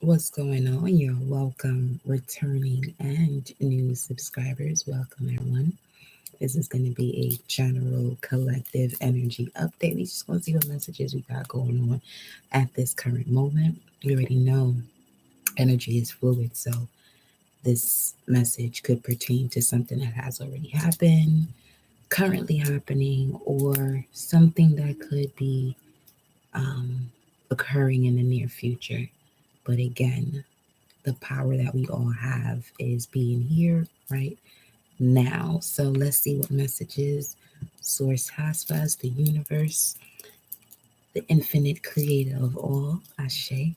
What's going on? You're welcome, returning and new subscribers. Welcome, everyone. This is going to be a general collective energy update. We just want to see what messages we got going on at this current moment. You already know energy is fluid, so this message could pertain to something that has already happened, currently happening, or something that could be occurring in the near future. But again, the power that we all have is being here right now. So let's see what messages Source has for us, the universe, the infinite creator of all. Ashe.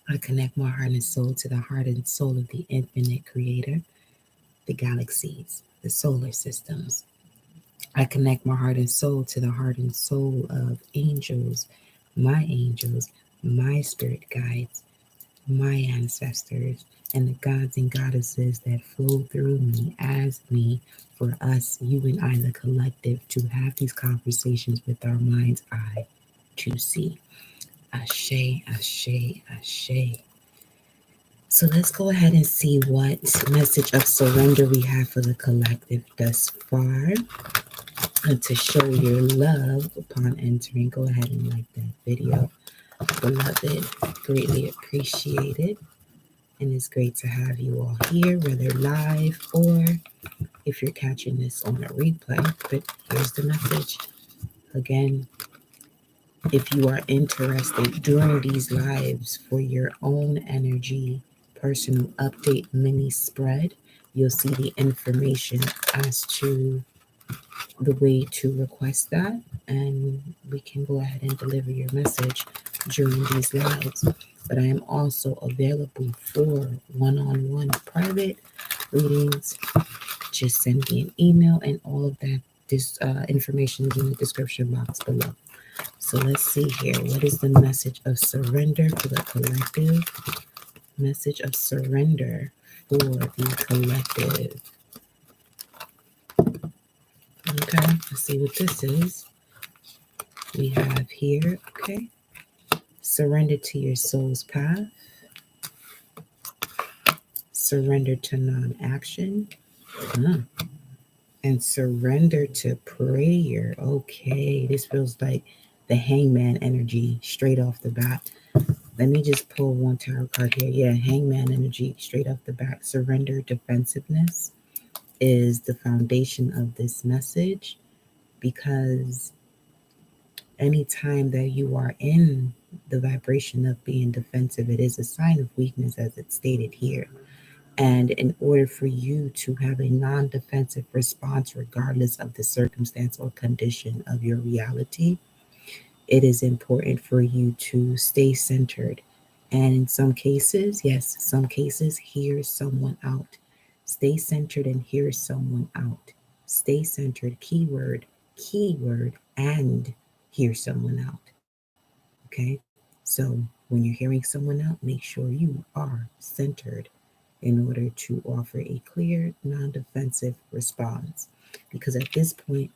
I connect my heart and soul to the heart and soul of the infinite creator, the galaxies, the solar systems. I connect my heart and soul to the heart and soul of angels, my spirit guides, my ancestors, and the gods and goddesses that flow through me as me, for us, you and I, the collective, to have these conversations with our mind's eye to see. Ashe, ashe, ashe. So let's go ahead and see what message of surrender we have for the collective thus far. And to show your love upon entering, go ahead and like that video. Beloved, greatly appreciated. And it's great to have you all here, whether live or if you're catching this on a replay. But here's the message. Again, if you are interested during these lives for your own energy, personal update mini spread, you'll see the information as to the way to request that. And we can go ahead and deliver your message during these lives. But I am also available for one-on-one private readings. Just send me an email, and all of that this information is in the description box below. So let's see here. What is the message of surrender for the collective? Message of surrender for the collective. Okay, let's see what this is. We have here, okay, surrender to your soul's path, surrender to non-action, and surrender to prayer. Okay, this feels like the hangman energy straight off the bat. Let me just pull one tarot card here. Yeah, hangman energy straight off the bat. Surrender, defensiveness is the foundation of this message, because anytime that you are in the vibration of being defensive, it is a sign of weakness, as it's stated here. And in order for you to have a non defensive response, regardless of the circumstance or condition of your reality, it is important for you to stay centered. And in some cases, yes, some cases, hear someone out. Stay centered and hear someone out. Stay centered, keyword, and hear someone out. Okay? So when you're hearing someone out, make sure you are centered in order to offer a clear, non defensive response. Because at this point,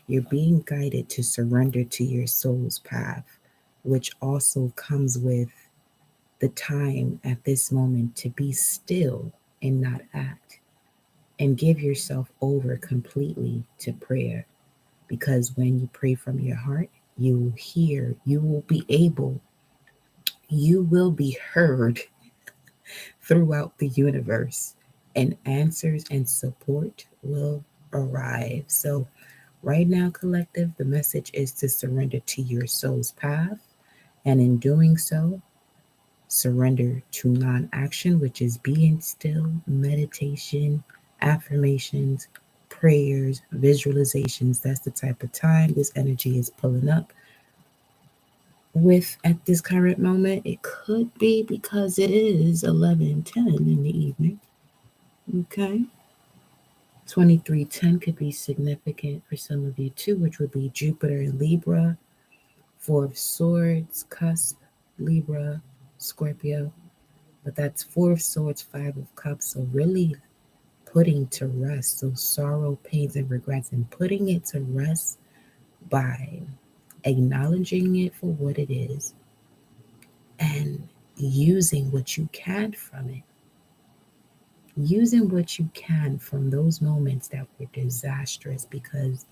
you're being guided to surrender to your soul's path, which also comes with the time at this moment to be still and not act, and give yourself over completely to prayer. Because when you pray from your heart, you will hear, you will be heard throughout the universe, and answers and support will arrive. So, right now, collective, the message is to surrender to your soul's path. And in doing so, surrender to non action, which is being still, meditation, affirmations, prayers, visualizations. That's the type of time this energy is pulling up with at this current moment. It could be because it is 11:10 in the evening. Okay. 23:10 could be significant for some of you too, which would be Jupiter in Libra, Four of Swords, cusp, Libra, Scorpio. But that's Four of Swords, Five of Cups. So really putting to rest those sorrow, pains, and regrets, and putting it to rest by acknowledging it for what it is, and using what you can from it, using what you can from those moments that were disastrous, because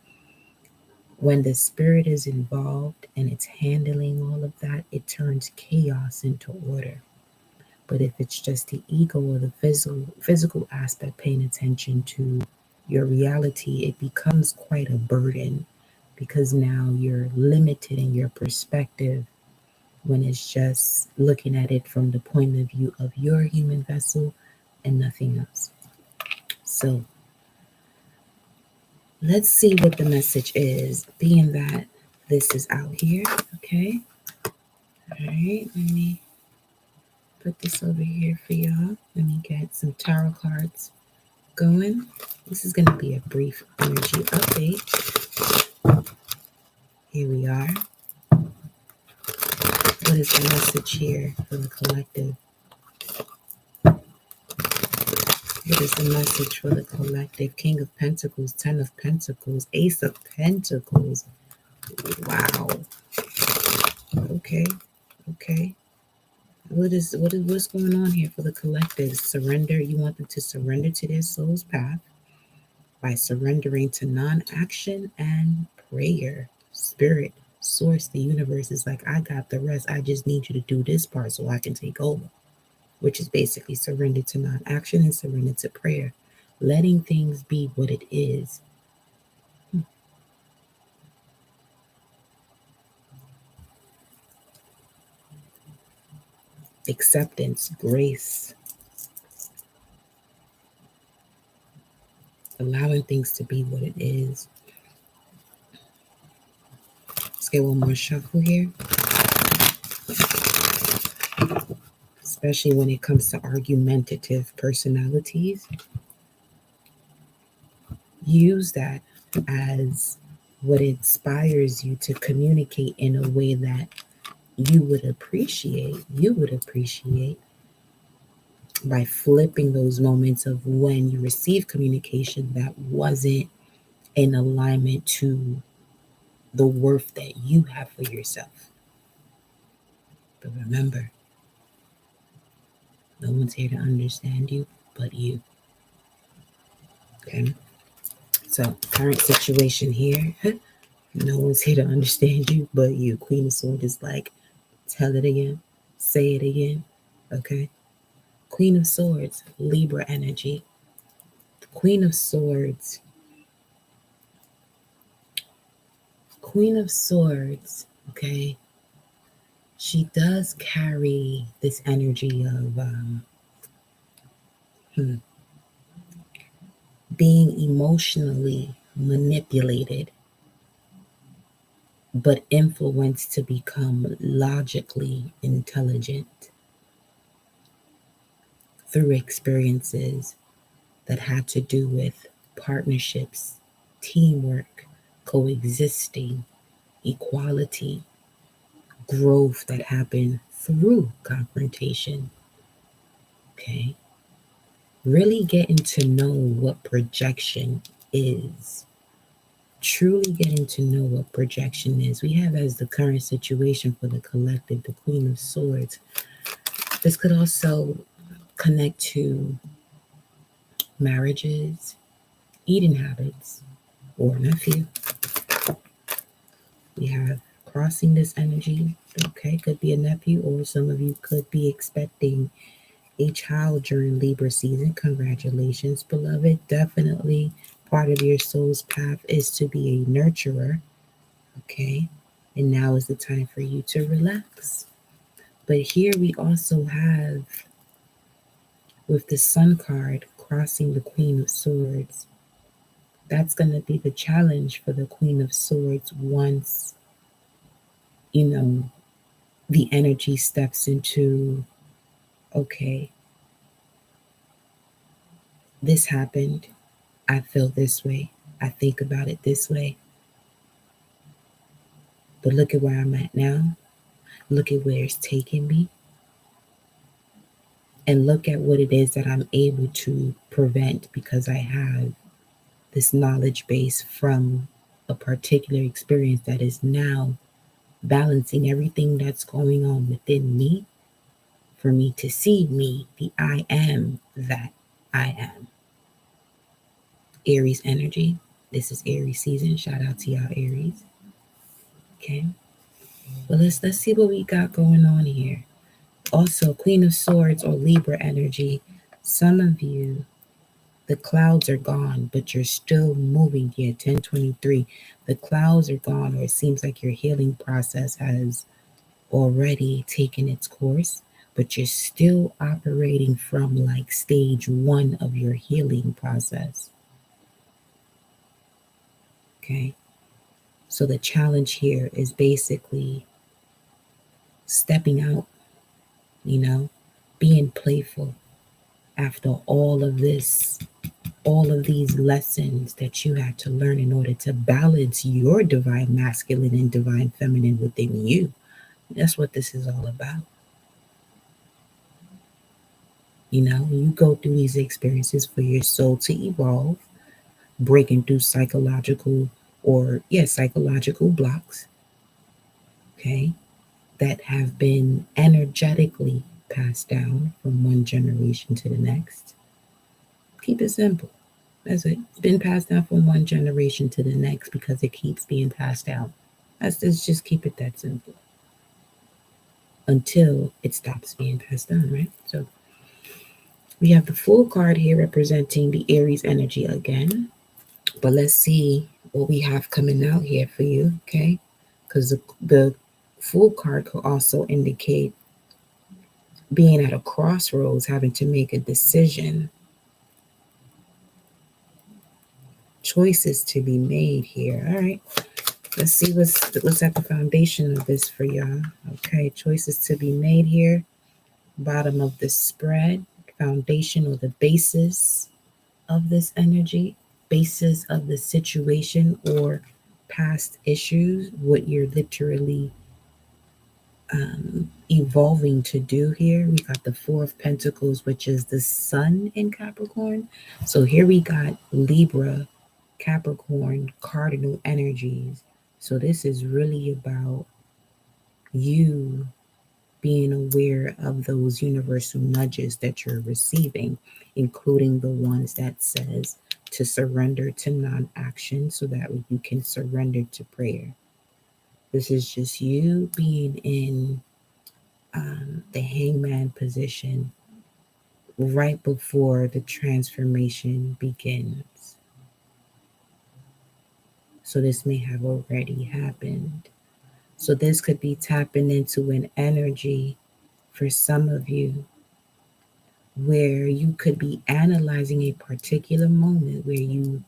when the spirit is involved and it's handling all of that, it turns chaos into order. But if it's just the ego or the physical aspect paying attention to your reality, it becomes quite a burden, because now you're limited in your perspective when it's just looking at it from the point of view of your human vessel and nothing else. So let's see what the message is, being that this is out here. Okay. All right. Let me put this over here for y'all. Let me get some tarot cards going. This is going to be a brief energy update. Here we are. What is the message here for the collective? What is the message for the collective? King of Pentacles, Ten of Pentacles, Ace of Pentacles. Wow. Okay. Okay. What's going on here for the collective? Surrender. You want them to surrender to their soul's path by surrendering to non-action and prayer. Spirit, source, the universe is like, I got the rest. I just need you to do this part so I can take over, which is basically surrender to non-action and surrender to prayer, letting things be what it is. Acceptance, grace, allowing things to be what it is. Let's get one more shuffle here. Especially when it comes to argumentative personalities, use that as what inspires you to communicate in a way that you would appreciate by flipping those moments of when you receive communication that wasn't in alignment to the worth that you have for yourself. But remember, no one's here to understand you but you. Okay? So, current situation here, no one's here to understand you but you. Queen of Swords is like, tell it again, say it again. Okay? Queen of Swords, Libra energy. Queen of Swords. Queen of Swords, okay? She does carry this energy of being emotionally manipulated, but influenced to become logically intelligent through experiences that had to do with partnerships, teamwork, coexisting, equality, growth that happened through confrontation. Okay? Really getting to know what projection is. Truly getting to know what projection is. We have as the current situation for the collective, the Queen of Swords. This could also connect to marriages, eating habits, or nephew. We have crossing this energy. Okay, could be a nephew, or some of you could be expecting a child during Libra season. Congratulations, beloved. Definitely part of your soul's path is to be a nurturer. Okay, and now is the time for you to relax. But here we also have, with the Sun card crossing the Queen of Swords, that's going to be the challenge for the Queen of Swords once, the energy steps into, okay, this happened. I feel this way. I think about it this way. But look at where I'm at now. Look at where it's taking me. And look at what it is that I'm able to prevent because I have this knowledge base from a particular experience that is now balancing everything that's going on within me for me to see me, the I am that I am. Aries energy. This is Aries season. Shout out to y'all, Aries. Okay. Well, let's see what we got going on here. Also, Queen of Swords or Libra energy. Some of you, the clouds are gone, but you're still moving. Yeah, 1023. The clouds are gone, or it seems like your healing process has already taken its course, but you're still operating from like stage one of your healing process. Okay. So the challenge here is basically stepping out, you know, being playful after all of this, all of these lessons that you had to learn in order to balance your divine masculine and divine feminine within you. That's what this is all about. You know, you go through these experiences for your soul to evolve, breaking through psychological blocks, okay, that have been energetically passed down from one generation to the next. Keep it simple. That's it. It's been passed down from one generation to the next because it keeps being passed down. Let's just keep it that simple until it stops being passed down, right? So we have the Fool card here representing the Aries energy again. But let's see what we have coming out here for you, okay? Because the Fool card could also indicate being at a crossroads, having to make a decision, choices to be made here. All right, let's see what's at the foundation of this for y'all. Okay, choices to be made here. Bottom of the spread, foundation or the basis of this energy, basis of the situation or past issues, what you're literally evolving to do here. We got the Four of Pentacles, which is the Sun in Capricorn. So here we got Libra, Capricorn, cardinal energies. So this is really about you being aware of those universal nudges that you're receiving, including the ones that says to surrender to non-action so that you can surrender to prayer. This is just you being in the hangman position right before the transformation begins. So this may have already happened. So this could be tapping into an energy for some of you where you could be analyzing a particular moment where you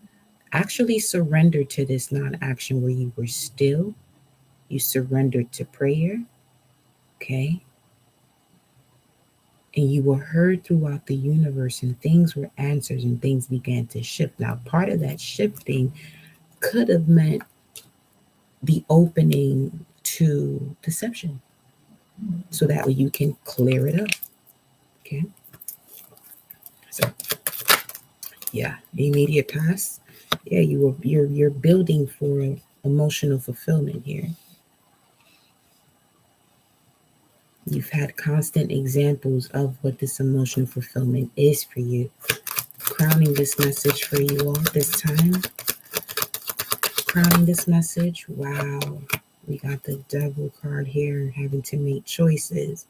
actually surrendered to this non-action, where you were still, you surrendered to prayer, okay? And you were heard throughout the universe, and things were answered and things began to shift. Now, part of that shifting could have meant the opening to deception so that way you can clear it up. Okay. So yeah, immediate past. Yeah, you're building for emotional fulfillment here. You've had constant examples of what this emotional fulfillment is for you. Crowning this message for you all this time. Crowning this message. Wow. We got the Devil card here, having to make choices.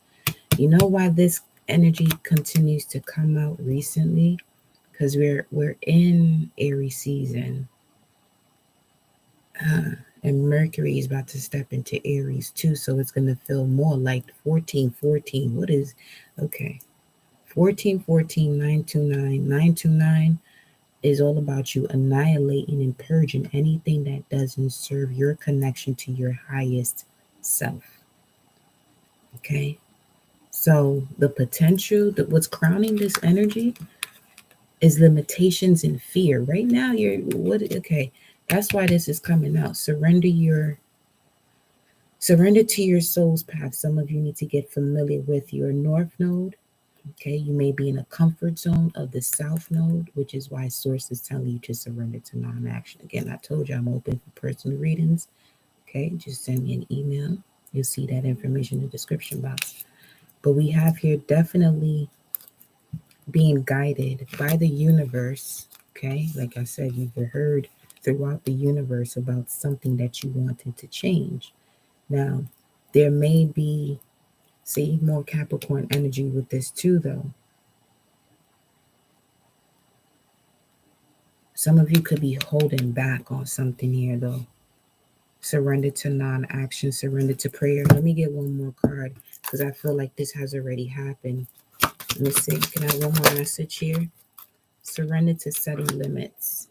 You know why this energy continues to come out recently? Because we're in Aries season. And Mercury is about to step into Aries too, so it's going to feel more like 1414. What is, okay, 1414, 929. 929 is all about you annihilating and purging anything that doesn't serve your connection to your highest self. Okay, so the potential, that what's crowning this energy is limitations and fear. Right now, okay, that's why this is coming out. Surrender to your soul's path. Some of you need to get familiar with your North Node. Okay, you may be in a comfort zone of the South Node, which is why Source is telling you to surrender to non-action. Again, I told you I'm open for personal readings. Okay, just send me an email. You'll see that information in the description box. But we have here definitely being guided by the universe. Okay, like I said, you've heard throughout the universe about something that you wanted to change. Now, there may be, see, more Capricorn energy with this too, though. Some of you could be holding back on something here, though. Surrender to non-action, surrender to prayer. Let me get one more card because I feel like this has already happened. Let me see. Can I have one more message here? Surrender to setting limits.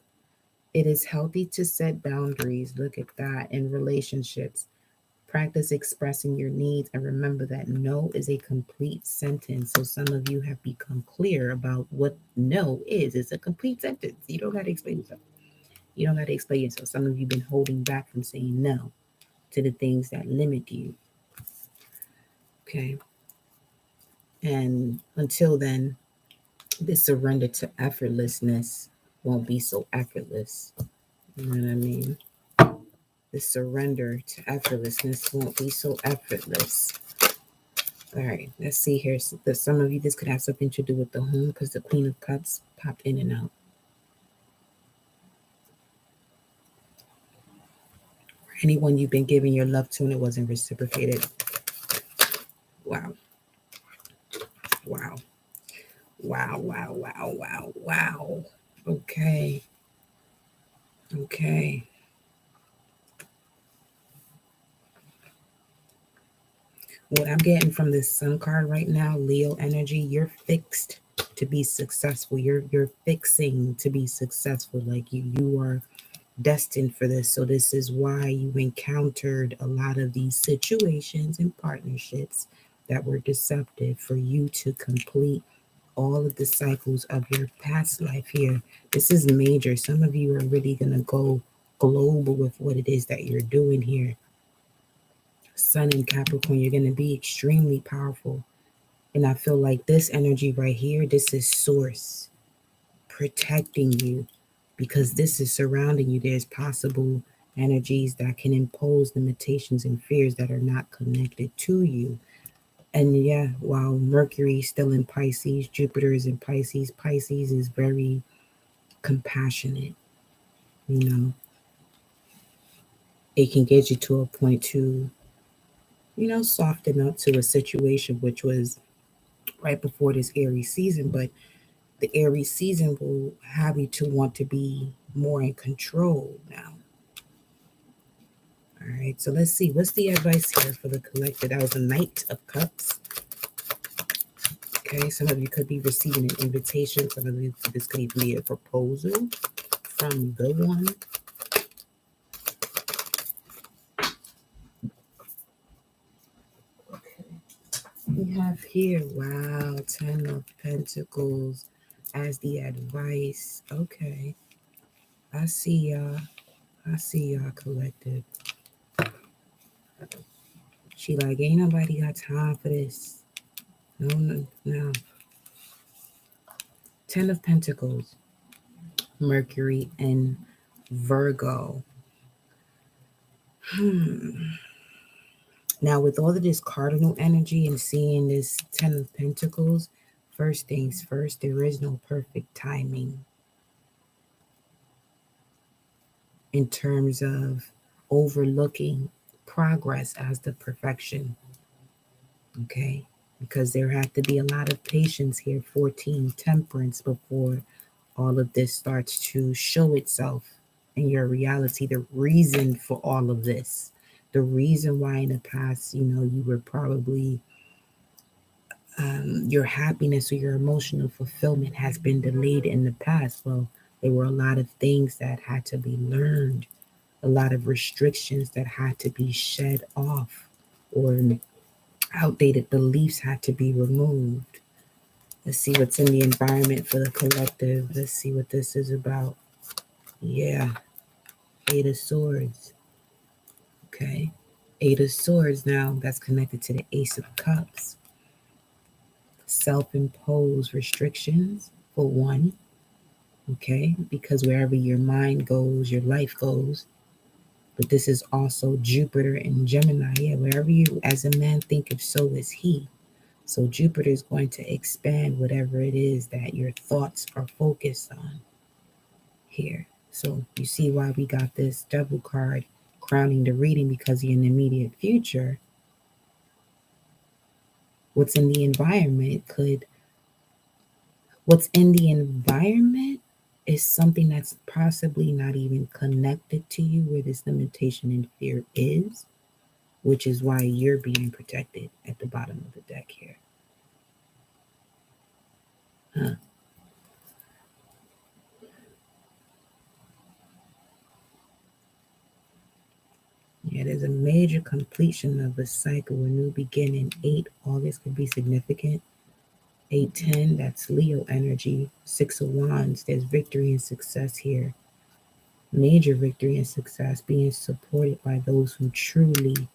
It is healthy to set boundaries. Look at that in relationships. Practice expressing your needs and remember that no is a complete sentence. So some of you have become clear about what no is. It's a complete sentence. You don't got to explain yourself. You don't got to explain yourself. Some of you have been holding back from saying no to the things that limit you. Okay. And until then, this surrender to effortlessness won't be so effortless. You know what I mean? The surrender to effortlessness won't be so effortless. All right, let's see here. So some of you, this could have something to do with the home because the Queen of Cups popped in and out. Anyone you've been giving your love to and it wasn't reciprocated. Wow. Wow. Wow, wow, wow, wow, wow. Okay. Okay. What I'm getting from this Sun card right now, Leo energy, you're fixed to be successful. You're fixing to be successful. Like you are destined for this. So this is why you encountered a lot of these situations and partnerships that were deceptive for you to complete all of the cycles of your past life here. This is major. Some of you are really going to go global with what it is that you're doing here. Sun in Capricorn, you're going to be extremely powerful. And I feel like this energy right here, this is source protecting you because this is surrounding you. There's possible energies that can impose limitations and fears that are not connected to you. And yeah, while Mercury is still in Pisces, Jupiter is in Pisces. Pisces is very compassionate. You know, it can get you to a point to, soften up to a situation which was right before this Aries season. But the Aries season will have you to want to be more in control now. All right, so let's see. What's the advice here for the collective? That was a Knight of Cups. Okay, some of you could be receiving an invitation. Some of you, this could even be a proposal from the one. We have here, wow, 10 of Pentacles as the advice. Okay, I see y'all. I see y'all, collective. She like, ain't nobody got time for this. No, no, no. 10 of Pentacles, Mercury, and Virgo. Now, with all of this cardinal energy and seeing this 10 of Pentacles, first things first, there is no perfect timing in terms of overlooking progress as the perfection. Okay? Because there had to be a lot of patience here, 14, temperance, before all of this starts to show itself in your reality, the reason for all of this, the reason why in the past, you were probably, your happiness or your emotional fulfillment has been delayed in the past. Well, there were a lot of things that had to be learned, a lot of restrictions that had to be shed off, or outdated beliefs had to be removed. Let's see what's in the environment for the collective. Let's see what this is about. Yeah, Eight of Swords. Okay. Eight of Swords now, that's connected to the Ace of Cups. Self-imposed restrictions for one. Okay. Because wherever your mind goes, your life goes. But this is also Jupiter and Gemini. Yeah, wherever you as a man think of, so is he. So Jupiter is going to expand whatever it is that your thoughts are focused on here. So you see why we got this devil card crowning the reading, because in the immediate future, what's in the environment could what's in the environment is something that's possibly not even connected to you, where this limitation and fear is, which is why you're being protected at the bottom of the deck here. Huh. Yeah, there's a major completion of a cycle, a new beginning. 8 August could be significant. 810, that's Leo energy. 6 of Wands, there's victory and success here. Major victory and success, being supported by those who truly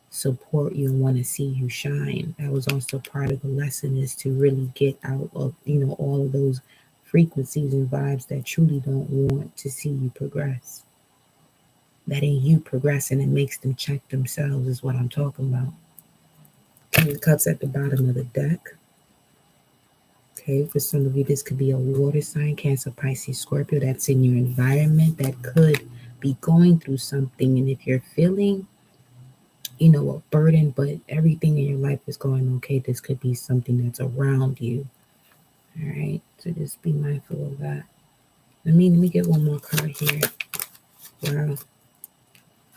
support you and want to see you shine. That was also part of the lesson, is to really get out of, all of those frequencies and vibes that truly don't want to see you progress. That ain't you progressing, it makes them check themselves, is what I'm talking about. King of Cups at the bottom of the deck. Okay, for some of you, this could be a water sign, Cancer, Pisces, Scorpio, that's in your environment, that could be going through something. And if you're feeling, a burden, but everything in your life is going okay, this could be something that's around you. All right, so just be mindful of that. Let me get one more card here. Wow.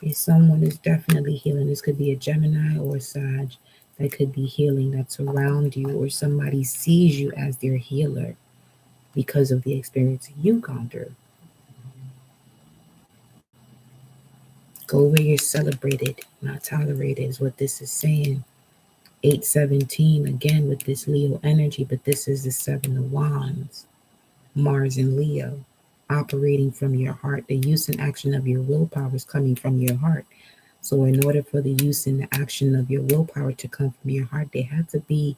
If someone is definitely healing, this could be a Gemini or a Sag that could be healing, that's around you, or somebody sees you as their healer because of the experience you've gone through. Go where you're celebrated, not tolerated, is what this is saying. 817, again with this Leo energy, but this is the 7 of Wands. Mars and Leo, operating from your heart. The use and action of your willpower is coming from your heart. So in order for the use and the action of your willpower to come from your heart, they have to be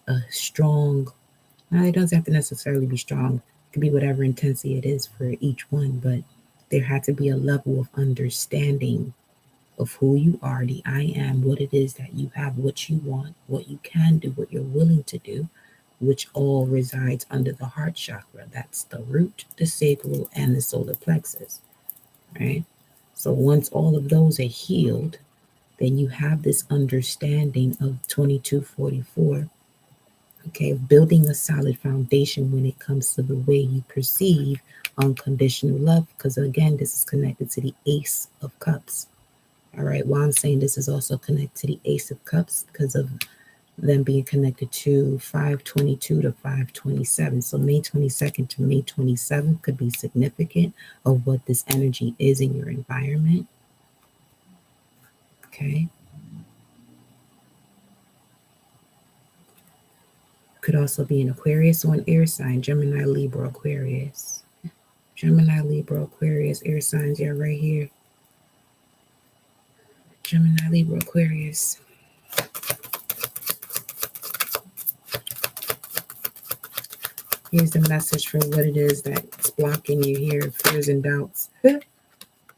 a strong, now it doesn't have to necessarily be strong. It could be whatever intensity it is for each one, but there had to be a level of understanding of who you are, the I am, what it is that you have, what you want, what you can do, what you're willing to do, which all resides under the heart chakra. That's the root, the sacral, and the solar plexus, right? So once all of those are healed, then you have this understanding of 2244, okay, building a solid foundation when it comes to the way you perceive unconditional love, because again, this is connected to the Ace of Cups. All right, well, I'm saying this is also connected to the Ace of Cups because of them being connected to 522 to 527. So May 22nd to May 27th could be significant of what this energy is in your environment. Okay. Could also be an Aquarius or an air sign, Gemini, Libra, Aquarius. Gemini, Libra, Aquarius, air signs, yeah, right here. Gemini, Libra, Aquarius. Here's the message for what it is that's blocking you here, fears and doubts.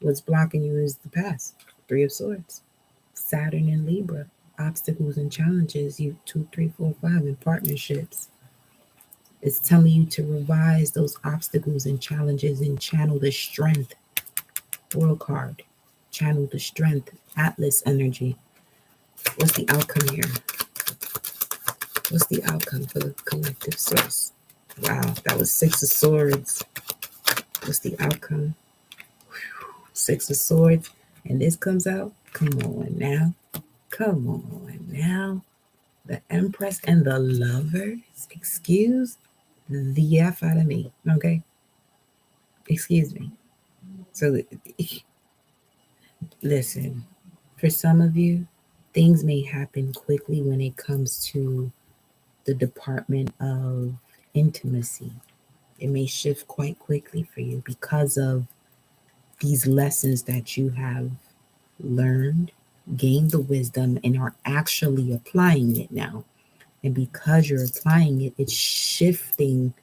What's blocking you is the past. 3 of Swords. Saturn and Libra. Obstacles and challenges. You 2, 3, 4, 5 in partnerships. It's telling you to revise those obstacles and challenges and channel the strength. World card. Channel the strength. Atlas energy. What's the outcome here? What's the outcome for the collective source? Wow, that was 6 of Swords. What's the outcome? 6 of Swords. And this comes out. Come on now. Come on now. The Empress and the Lovers. Excuse the F out of me. Okay? Excuse me. So, listen. For some of you, things may happen quickly when it comes to the department of intimacy. It may shift quite quickly for you because of these lessons that you have learned, gained the wisdom, and are actually applying it now. And because you're applying it, it's shifting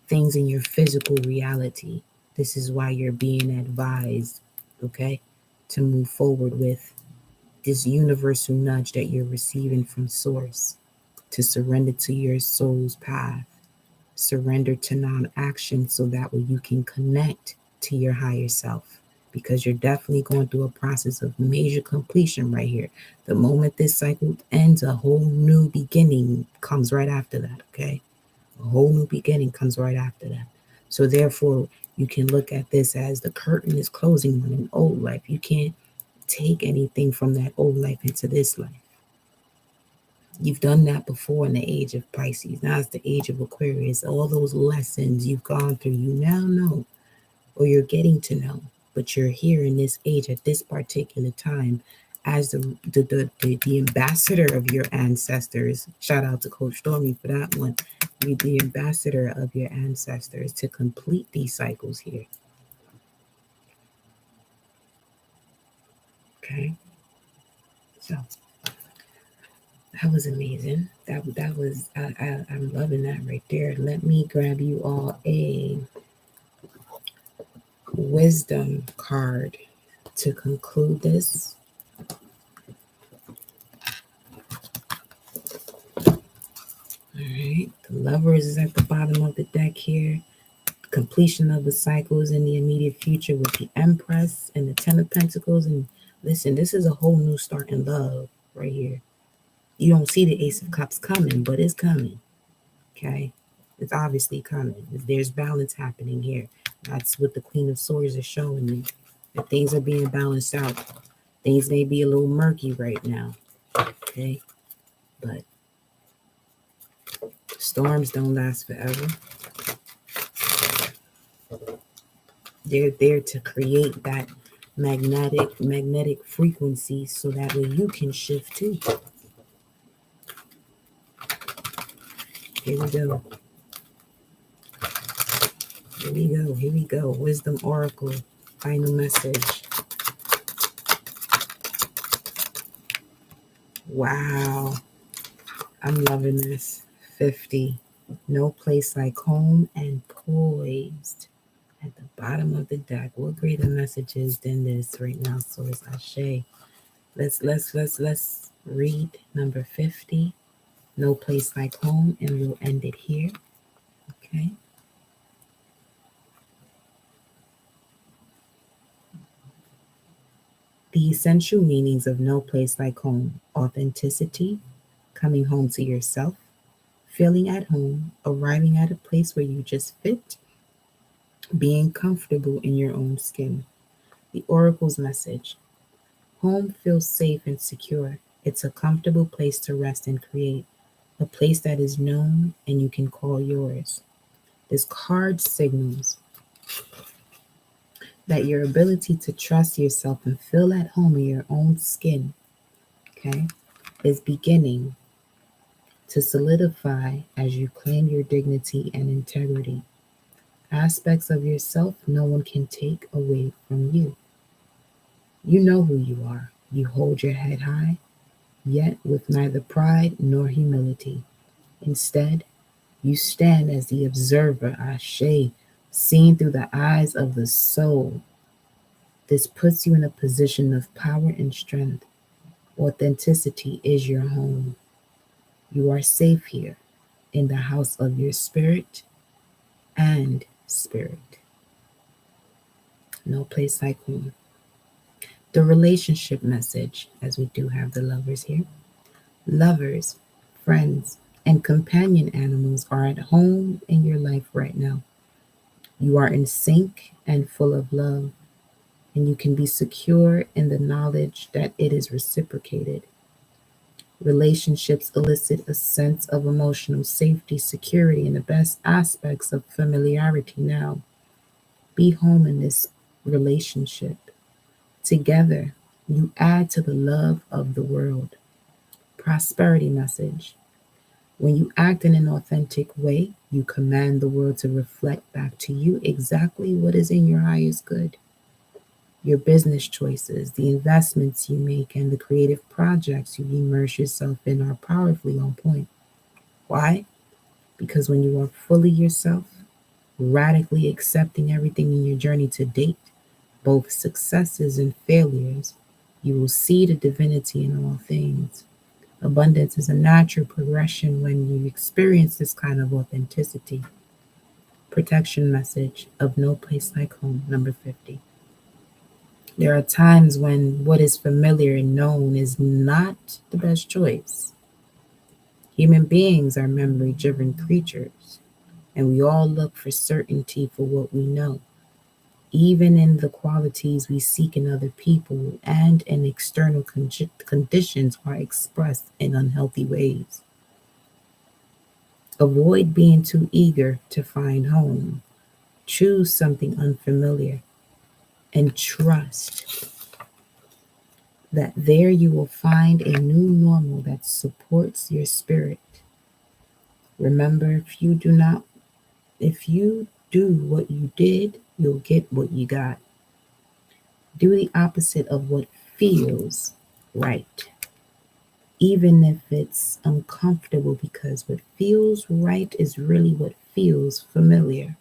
things in your physical reality. This is why you're being advised, okay, to move forward with this universal nudge that you're receiving from Source. to surrender to your soul's path, surrender to non action so that way you can connect to your higher self. Because you're definitely going through a process of major completion right here. The moment this cycle ends, a whole new beginning comes right after that, okay? A whole new beginning comes right after that. So, therefore, you can look at this as the curtain is closing on an old life. You can't take anything from that old life into this life. You've done that before in the age of Pisces. Now it's the age of Aquarius. All those lessons you've gone through, you now know, or you're getting to know. But you're here in this age at this particular time as the ambassador of your ancestors. Shout out to Coach Stormy for that one. You're the ambassador of your ancestors to complete these cycles here. Okay, so that was amazing. That was I'm loving that right there. Let me grab you all a wisdom card to conclude this. All right, the Lovers is at the bottom of the deck here. Completion of the cycles in the immediate future with the Empress and the Ten of Pentacles. And listen, this is a whole new start in love right here. You don't see the Ace of Cups coming, but it's coming. Okay, it's obviously coming. There's balance happening here. That's what the Queen of Swords is showing you. That things are being balanced out. Things may be a little murky right now. Okay, but storms don't last forever. They're there to create that magnetic frequency so that way you can shift too. Here we go. Here we go. Here we go. Wisdom Oracle. Final message. Wow. I'm loving this. 50. No place like home and poised. At the bottom of the deck. What greater messages than this right now, Source Ashe? Let's read number 50. No place like home, and we'll end it here. Okay. The essential meanings of no place like home: authenticity, coming home to yourself, feeling at home, arriving at a place where you just fit, being comfortable in your own skin. The Oracle's message: home feels safe and secure. It's a comfortable place to rest and create, a place that is known and you can call yours. This card signals that your ability to trust yourself and feel at home in your own skin, okay, is beginning to solidify as you claim your dignity and integrity. Aspects of yourself no one can take away from you. You know who you are. You hold your head high, yet with neither pride nor humility. Instead, you stand as the observer, Ashe, seen through the eyes of the soul. This puts you in a position of power and strength. Authenticity is your home. You are safe here in the house of your spirit and spirit. No place like home. The relationship message, as we do have the lovers here. Lovers, friends, and companion animals are at home in your life right now. You are in sync and full of love, and you can be secure in the knowledge that it is reciprocated. Relationships elicit a sense of emotional safety, security, and the best aspects of familiarity now. Be home in this relationship. Together, you add to the love of the world. Prosperity message. When you act in an authentic way, you command the world to reflect back to you exactly what is in your highest good. Your business choices, the investments you make, and the creative projects you immerse yourself in are powerfully on point. Why? Because when you are fully yourself, radically accepting everything in your journey to date, both successes and failures, you will see the divinity in all things. Abundance is a natural progression when you experience this kind of authenticity. Protection message of No Place Like Home, number 50. There are times when what is familiar and known is not the best choice. Human beings are memory driven creatures, and we all look for certainty for what we know, even in the qualities we seek in other people and in external conditions are expressed in unhealthy ways. Avoid being too eager to find home. Choose something unfamiliar and trust that there you will find a new normal that supports your spirit. Remember, if you do what you did, you'll get what you got. Do the opposite of what feels right, even if it's uncomfortable, because what feels right is really what feels familiar.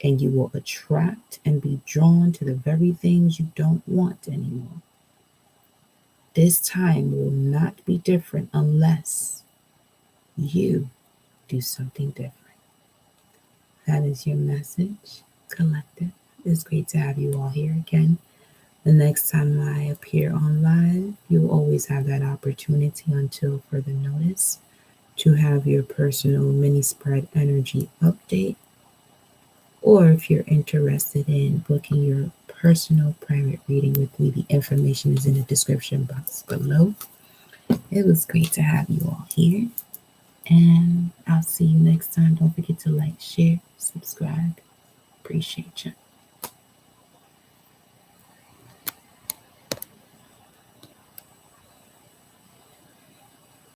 And you will attract and be drawn to the very things you don't want anymore. This time will not be different unless you do something different. That is your message, collective. It's great to have you all here again. The next time I appear on live, you'll always have that opportunity until further notice to have your personal mini spread energy update. Or if you're interested in booking your personal private reading with me, the information is in the description box below. It was great to have you all here. And I'll see you next time. Don't forget to like, share, subscribe. Appreciate you.